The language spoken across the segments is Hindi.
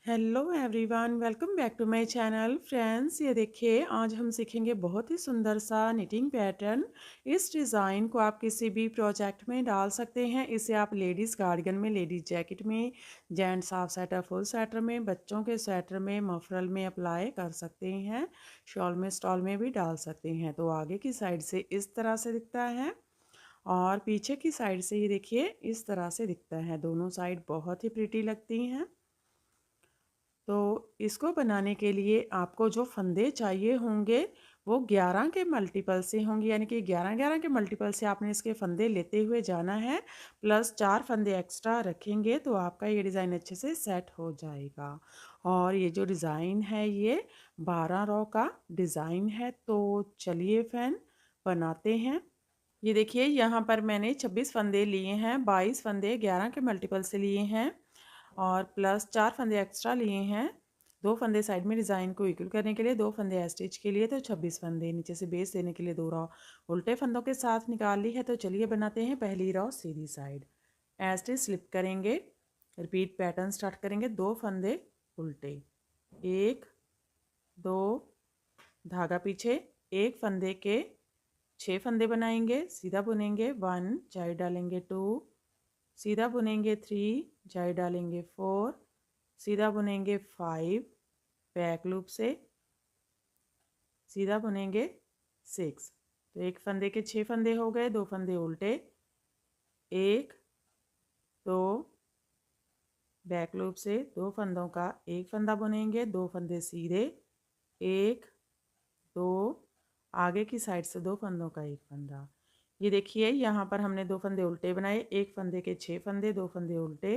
Hello everyone, welcome back to my channel. Friends, ये देखिए आज हम सीखेंगे बहुत ही सुंदर सा निटिंग पैटर्न। इस डिज़ाइन को आप किसी भी प्रोजेक्ट में डाल सकते हैं। इसे आप लेडीज़ कार्डिगन में, लेडीज़ जैकेट में, gents half sweater, full sweater में, बच्चों के स्वेटर में, मफरल में अप्लाई कर सकते हैं। शॉल में, स्टॉल में भी डाल सकते हैं। तो आगे की साइड से इस तरह से दिखता है और पीछे की साइड से ये देखिए इस तरह से दिखता है। दोनों साइड बहुत ही प्रिटी लगती हैं। तो इसको बनाने के लिए आपको जो फंदे चाहिए होंगे वो 11 के मल्टीपल से होंगे, यानी कि 11-11 के मल्टीपल से आपने इसके फंदे लेते हुए जाना है। प्लस 4 फंदे एक्स्ट्रा रखेंगे तो आपका ये डिज़ाइन अच्छे से सेट हो जाएगा। और ये जो डिज़ाइन है ये 12 रो का डिज़ाइन है। तो चलिए फैन बनाते हैं। ये देखिए यहाँ पर मैंने 26 फंदे लिए हैं, 22 फंदे 11 के मल्टीपल से लिए हैं और प्लस 4 फंदे एक्स्ट्रा लिए हैं। 2 फंदे साइड में डिज़ाइन को इक्वल करने के लिए, 2 फंदे स्टिच के लिए, तो 26 फंदे। नीचे से बेस देने के लिए 2 रो उल्टे फंदों के साथ निकाल ली है। तो चलिए बनाते हैं। पहली रो सीधी साइड स्टिच स्लिप करेंगे, रिपीट पैटर्न स्टार्ट करेंगे। 2 फंदे उल्टे, 1 2 धागा पीछे, 1 फंदे के 6 फंदे बनाएंगे, सीधा बुनेंगे 1, जाई डालेंगे 2, सीधा बुनेंगे 3, जाई डालेंगे 4, सीधा बुनेंगे 5, बैक लूप से सीधा बुनेंगे 6। तो 1 फंदे के 6 फंदे हो गए, 2 फंदे उल्टे, 1 2, बैक लूप से 2 फंदों का 1 फंदा बुनेंगे, 2 फंदे सीधे, 1 2, आगे की साइड से 2 फंदों का 1 फंदा। ये देखिए यहाँ पर हमने 2 फंदे उल्टे बनाए, 1 फंदे के 6 फंदे, 2 फंदे उल्टे,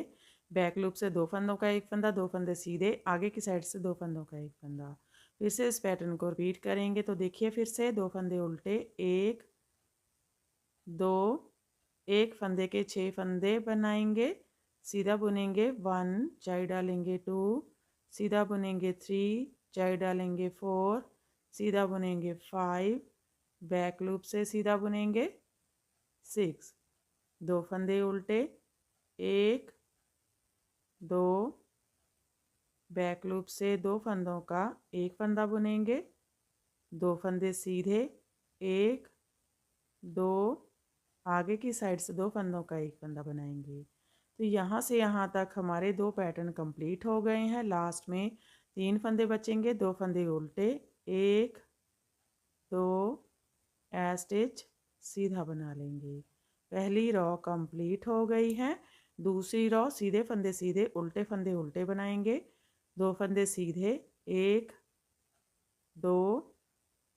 बैक लूप से 2 फंदों का 1 फंदा, 2 फंदे सीधे, आगे की साइड से 2 फंदों का 1 फंदा। फिर से इस पैटर्न को रिपीट करेंगे। तो देखिए फिर से 2 फंदे उल्टे, 1 2, 1 फंदे के 6 फंदे बनाएंगे, सीधा बुनेंगे 1, जाई डालेंगे 2, सीधा बुनेंगे 3, जाई डालेंगे 4, सीधा बुनेंगे 5, बैक लूप से सीधा बुनेंगे 6, 2 फंदे उल्टे, 1 2, बैक लूप से 2 फंदों का 1 फंदा बुनेंगे, 2 फंदे सीधे, 1 2, आगे की साइड से 2 फंदों का 1 फंदा बनाएंगे। तो यहाँ से यहाँ तक हमारे 2 पैटर्न कंप्लीट हो गए हैं। लास्ट में 3 फंदे बचेंगे, 2 फंदे उल्टे, 1 2 स्टिच सीधा बना लेंगे। पहली रो कंप्लीट हो गई है। दूसरी रो सीधे फंदे सीधे, उल्टे फंदे उल्टे बनाएंगे, 2 फंदे सीधे, 1 2,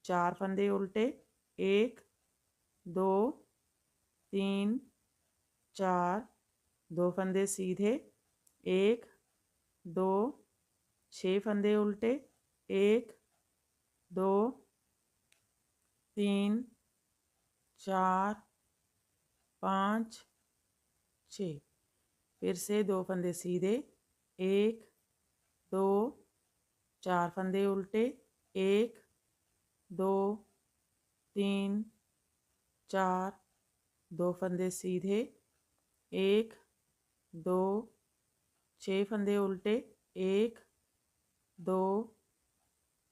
4 फंदे उल्टे, 1 2 3 4, 2 फंदे सीधे, 1 2, 6 फंदे उल्टे, 1 2 3 4 5 6। फिर से 2 फंदे सीधे, 1 2, 4 फंदे उल्टे, 1 2 3 4, 2 फंदे सीधे, 1 2, 6 फंदे उल्टे, 1 2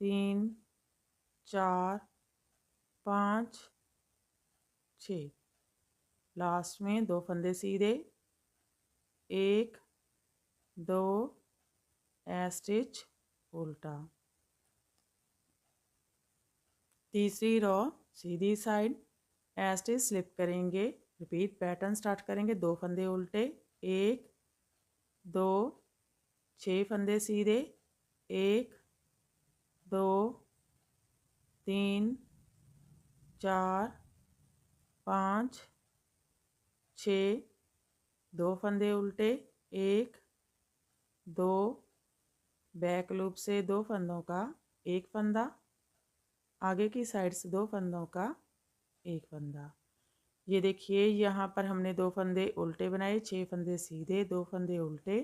3 4 5 6। लास्ट में 2 फंदे सीधे, 1 2 स्टिच उल्टा। तीसरी रो सीधी साइड स्टिच स्लिप करेंगे, रिपीट पैटर्न स्टार्ट करेंगे। 2 फंदे उल्टे, 1 2, 6 फंदे सीधे, 1 2 3 4 5 6, 2 फंदे उल्टे, 1 2, बैक लूप से 2 फंदों का 1 फंदा, आगे की साइड से 2 फंदों का 1 फंदा। ये देखिए यहाँ पर हमने 2 फंदे उल्टे बनाए, 6 फंदे सीधे, 2 फंदे उल्टे,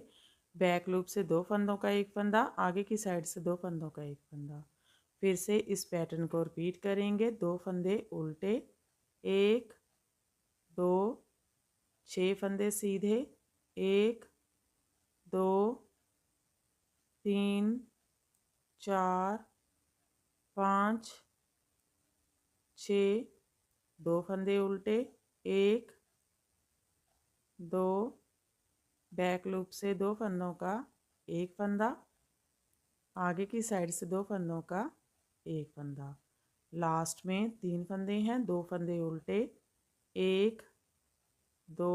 बैक लूप से 2 फंदों का 1 फंदा, आगे की साइड से 2 फंदों का 1 फंदा। फिर से इस पैटर्न को रिपीट करेंगे। 2 फंदे उल्टे, 1 2, 6 फंदे सीधे, 1 2 3 4 5 6, 2 फंदे उल्टे, 1 2, बैक लूप से 2 फंदों का एक फंदा, आगे की साइड से 2 फंदों का एक फंदा, लास्ट में 3 फंदे हैं, 2 फंदे उल्टे, 1 2,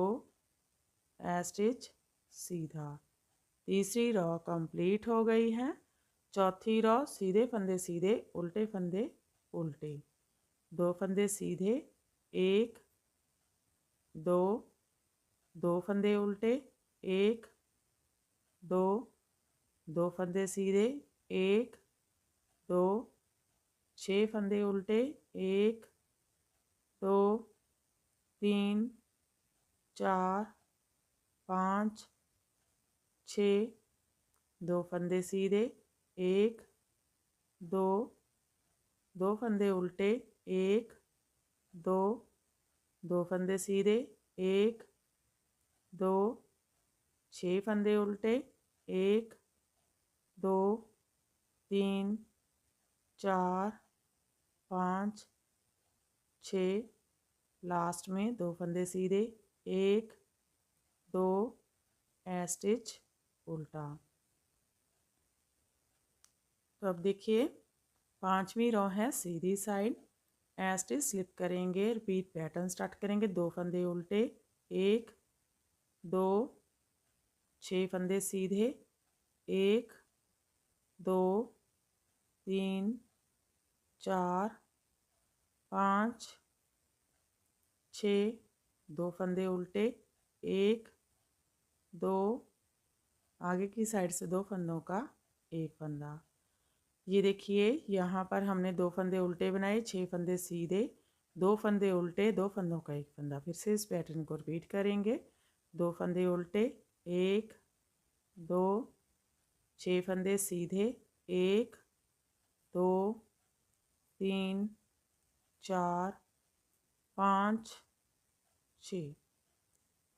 स्टिच सीधा। तीसरी रॉ कंप्लीट हो गई है। चौथी रॉ सीधे फंदे सीधे, उल्टे फंदे उल्टे, 2 फंदे सीधे, 1 2, 2 फंदे उल्टे, 1 2, 2 फंदे सीधे, 1 2, 6 फंदे उल्टे, 1 2 3 4 5 6, 2 फंदे सीधे, 1 2, 2 फंदे उल्टे, 1 2, 2 फंदे सीधे, 1 2, 6 फंदे उल्टे, 1 2 3 4 5 6, लास्ट में 2 फंदे सीधे, 1 2, स्टिच उल्टा। तो अब देखिए 5वीं रॉ है सीधी साइड, स्टिच स्लिप करेंगे, रिपीट पैटर्न स्टार्ट करेंगे, 2 फंदे उल्टे, 1 2, 6 फंदे सीधे, 1 2 3 4 5 6, 2 फंदे उल्टे, 1 2, आगे की साइड से 2 फंदों का एक फंदा। ये देखिए यहाँ पर हमने 2 फंदे उल्टे बनाए, 6 फंदे सीधे, 2 फंदे उल्टे, 2 फंदों का एक फंदा। फिर से इस पैटर्न को रिपीट करेंगे, 2 फंदे उल्टे, 1 2, 6 फंदे सीधे, 1 2 3 4 5 6,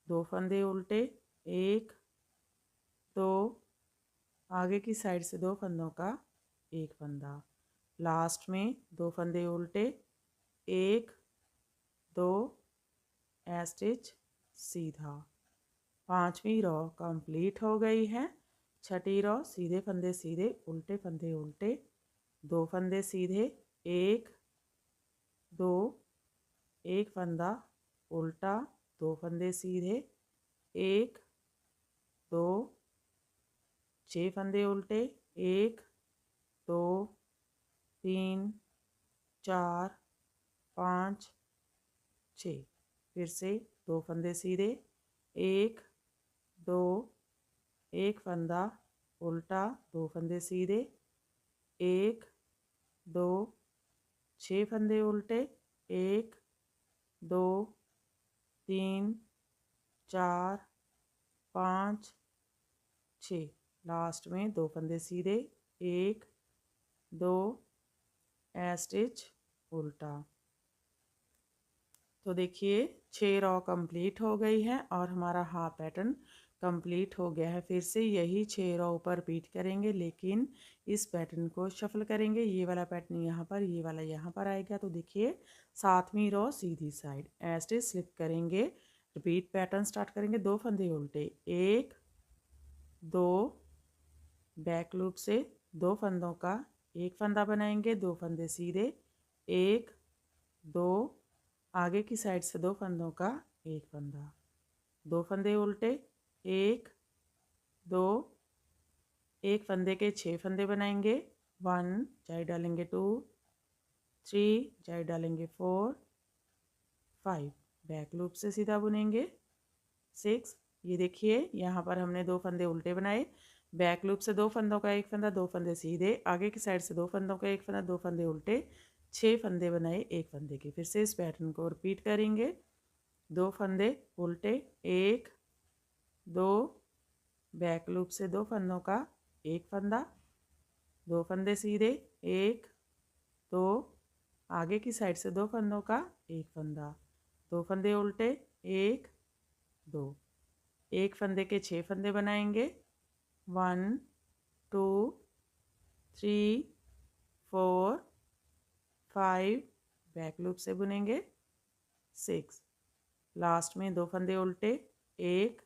2 फंदे उल्टे, 1 2, आगे की साइड से 2 फंदों का एक फंदा, लास्ट में 2 फंदे उल्टे, 1 2, स्टिच सीधा। 5वीं रॉ कंप्लीट हो गई है। छठी रॉ सीधे फंदे सीधे, उल्टे फंदे उल्टे, 2 फंदे सीधे, 1 2, एक फंदा उल्टा, 2 फंदे सीधे, 1 2, 6 फंदे उल्टे, 1 2 3 4 5 6, फिर से 2 फंदे सीधे, 1 2, एक फंदा उल्टा, 2 फंदे सीधे, 1 2, 6 फंदे उल्टे, 1 2 3 4 5 6, लास्ट में 2 फंदे सीधे, 1 2, स्टिच उल्टा। तो देखिए 6 रॉ कंप्लीट हो गई है और हमारा हाफ पैटर्न कंप्लीट हो गया है। फिर से यही 6 रॉ ऊपर रिपीट करेंगे, लेकिन इस पैटर्न को शफल करेंगे। ये वाला पैटर्न यहाँ पर, ये वाला यहाँ पर आएगा। तो देखिए 7वीं रॉ सीधी साइड, स्टिच स्लिप करेंगे, रिपीट पैटर्न स्टार्ट करेंगे, 2 फंदे उल्टे, 1 2, बैक लूप से 2 फंदों का एक फंदा बनाएंगे, 2 फंदे सीधे, 1 2, आगे की साइड से 2 फंदों का एक फंदा, 2 फंदे उल्टे, 1 2, एक फंदे के 6 फंदे बनाएंगे, 1 चाहे डालेंगे, 2 3 चाहे डालेंगे, 4 5, बैक लूप से सीधा बुनेंगे, 6। ये देखिए यहाँ पर हमने 2 फंदे उल्टे बनाए, बैक लूप से 2 फंदों का एक फंदा, 2 फंदे सीधे, आगे की साइड से 2 फंदों का एक फंदा, 2 फंदे उल्टे, 6 फंदे बनाए एक फंदे के। फिर से इस पैटर्न को रिपीट करेंगे, 2 फंदे उल्टे, 1 2, बैक लूप से 2 फंदों का एक फंदा, 2 फंदे सीधे, 1 2, आगे की साइड से 2 फंदों का एक फंदा, 2 फंदे उल्टे, 1 2, एक फंदे के 6 फंदे बनाएंगे, 1 2 3 4 5, बैक लूप से बुनेंगे 6, लास्ट में 2 फंदे उल्टे 1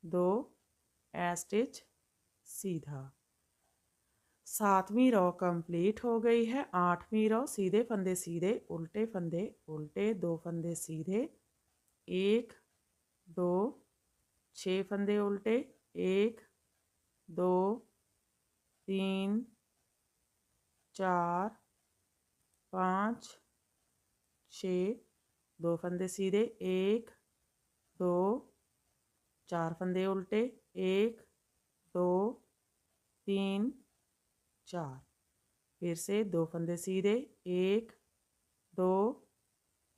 2 स्टिच सीधा। 7वीं रो कंप्लीट हो गई है। 8वीं रो सीधे फंदे सीधे उल्टे फंदे उल्टे 2 फंदे सीधे 1 2 6 फंदे उल्टे 1 2 3 4 5 6, 2 फंदे सीधे 1 2 4 फंदे उल्टे 1 2 3 4, फिर से 2 फंदे सीधे 1 2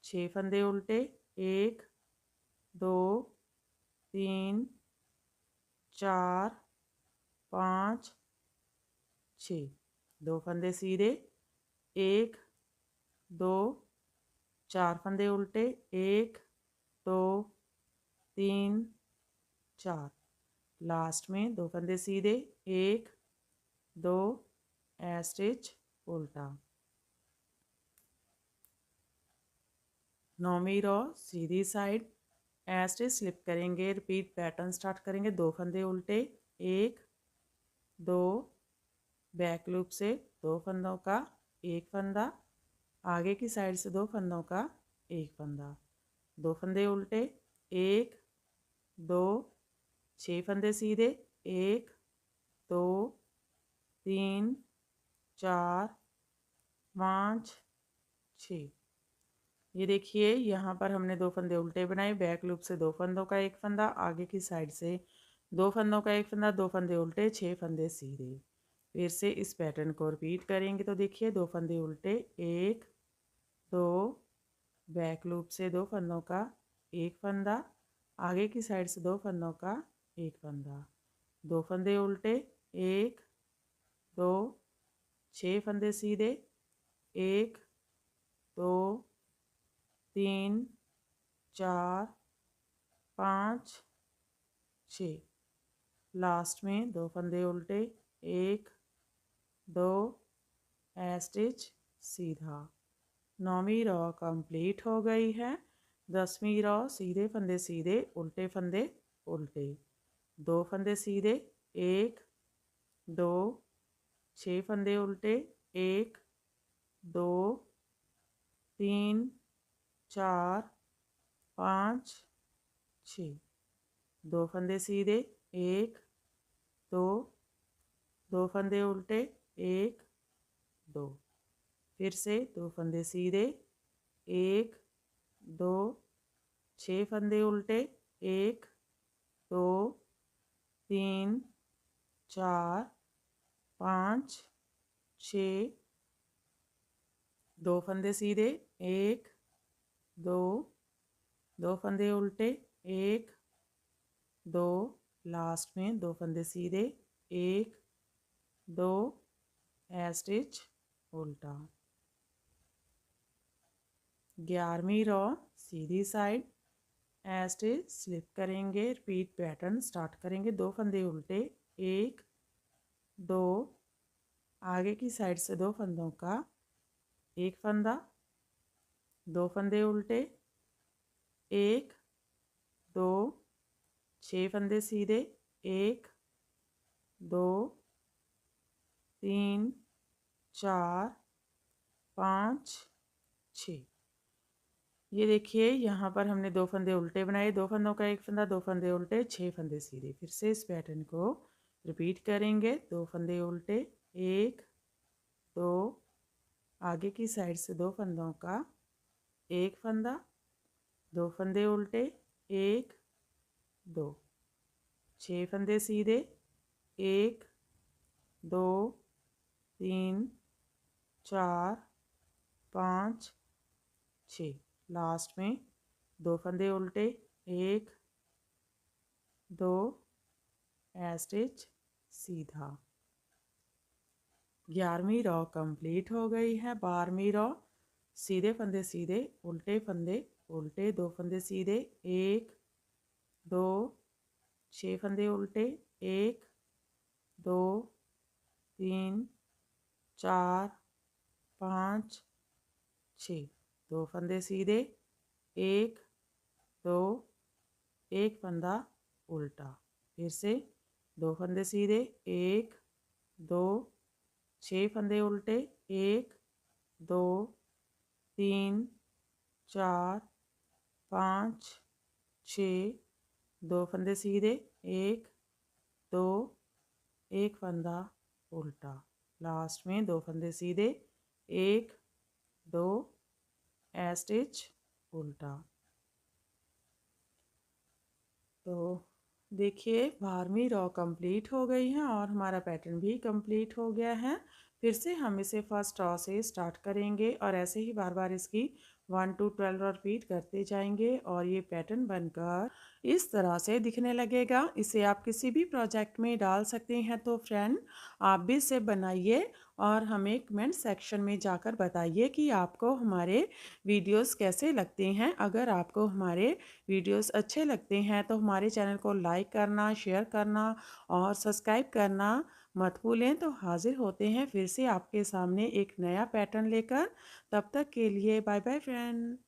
6 फंदे उल्टे 1 2 3 4 5 6, 2 फंदे सीधे 1 2 4 फंदे उल्टे 1 2 3 4, लास्ट में 2 फंदे सीधे 1 2 स्टिच उल्टा। 9वीं रो सीधी साइड स्टिच स्लिप करेंगे, रिपीट पैटर्न स्टार्ट करेंगे। 2 फंदे उल्टे 1 2, बैक लूप से 2 फंदों का 1 फंदा, आगे की साइड से 2 फंदों का 1 फंदा, 2 फंदे उल्टे 1 2 6 फंदे सीधे 1 2 3 4 5 6, ये देखिए यहाँ पर हमने 2 फंदे उल्टे बनाए, बैक लूप से 2 फंदों का 1 फंदा, आगे की साइड से 2 फंदों का 1 फंदा, 2 फंदे उल्टे 6 फंदे सीधे। फिर से इस पैटर्न को रिपीट करेंगे। तो देखिए 2 फंदे उल्टे 1 2, बैक लूप से 2 फंदों का 1 फंदा, आगे की साइड से 2 फंदों का 1 फंदा, 2 फंदे उल्टे 1 2 6 फंदे सीधे 1 2 3 4 5 6, लास्ट में 2 फंदे उल्टे 1 2 स्टिच सीधा। 9वीं रो कंप्लीट हो गई है। 10वीं रो सीधे फंदे सीधे उल्टे फंदे उल्टे, 2 फंदे सीधे 1 2 6 फंदे उल्टे 1 2 3 4 5 6, 2 फंदे सीधे 1 2 2 फंदे उल्टे 1 2, फिर से 2 फंदे सीधे 1 2 6 फंदे उल्टे 1 2 3 4 5 6, 2 फंदे सीधे 1 2 2 फंदे उल्टे 1 2, लास्ट में 2 फंदे सीधे 1 2 स्टिच उल्टा। 11वीं रो सीधी साइड स्टिच स्लिप करेंगे, रिपीट पैटर्न स्टार्ट करेंगे। 2 फंदे उल्टे 1 2, आगे की साइड से 2 फंदों का 1 फंदा, 2 फंदे उल्टे 1 2 6 फंदे सीधे 1 2 3 4 5 6, ये देखिए यहाँ पर हमने 2 फंदे उल्टे बनाए, 2 फंदों का 1 फंदा, 2 फंदे उल्टे 6 फंदे सीधे। फिर से इस पैटर्न को रिपीट करेंगे। 2 फंदे उल्टे 1 2, आगे की साइड से 2 फंदों का 1 फंदा, 2 फंदे उल्टे 1 2, 6 फंदे सीधे 1 2 3 4 5 6, लास्ट में 2 फंदे उल्टे 1 2 स्टिच सीधा। 11वीं रो कंप्लीट हो गई है। 12वीं रो सीधे फंदे सीधे उल्टे फंदे उल्टे, 2 फंदे सीधे 1 2 6 फंदे उल्टे 1 2 3 4 5 6, 2 फंदे सीधे, 1 2, एक फंदा उल्टा। फिर से 2 फंदे सीधे, 1 2, 6 फंदे उल्टे, 1 2 3 4 5 6, 2 फंदे सीधे, 1 2, एक फंदा उल्टा। लास्ट में 2 फंदे सीधे, 1 2, स्टिच उल्टा। तो देखिए 12वीं रो कंप्लीट हो गई है और हमारा पैटर्न भी कंप्लीट हो गया है। फिर से हम इसे फर्स्ट रो से स्टार्ट करेंगे और ऐसे ही बार बार इसकी 1 to 12 रो रिपीट करते जाएंगे और ये पैटर्न बनकर इस तरह से दिखने लगेगा। इसे आप किसी भी प्रोजेक्ट में डाल सकते हैं। तो फ्रेंड आप भी इसे बनाइए और हमें कमेंट सेक्शन में जाकर बताइए कि आपको हमारे वीडियोस कैसे लगते हैं। अगर आपको हमारे वीडियोस अच्छे लगते हैं तो हमारे चैनल को लाइक करना, शेयर करना और सब्सक्राइब करना मत भूलें। तो हाजिर होते हैं फिर से आपके सामने एक नया पैटर्न लेकर। तब तक के लिए बाय बाय फ्रेंड।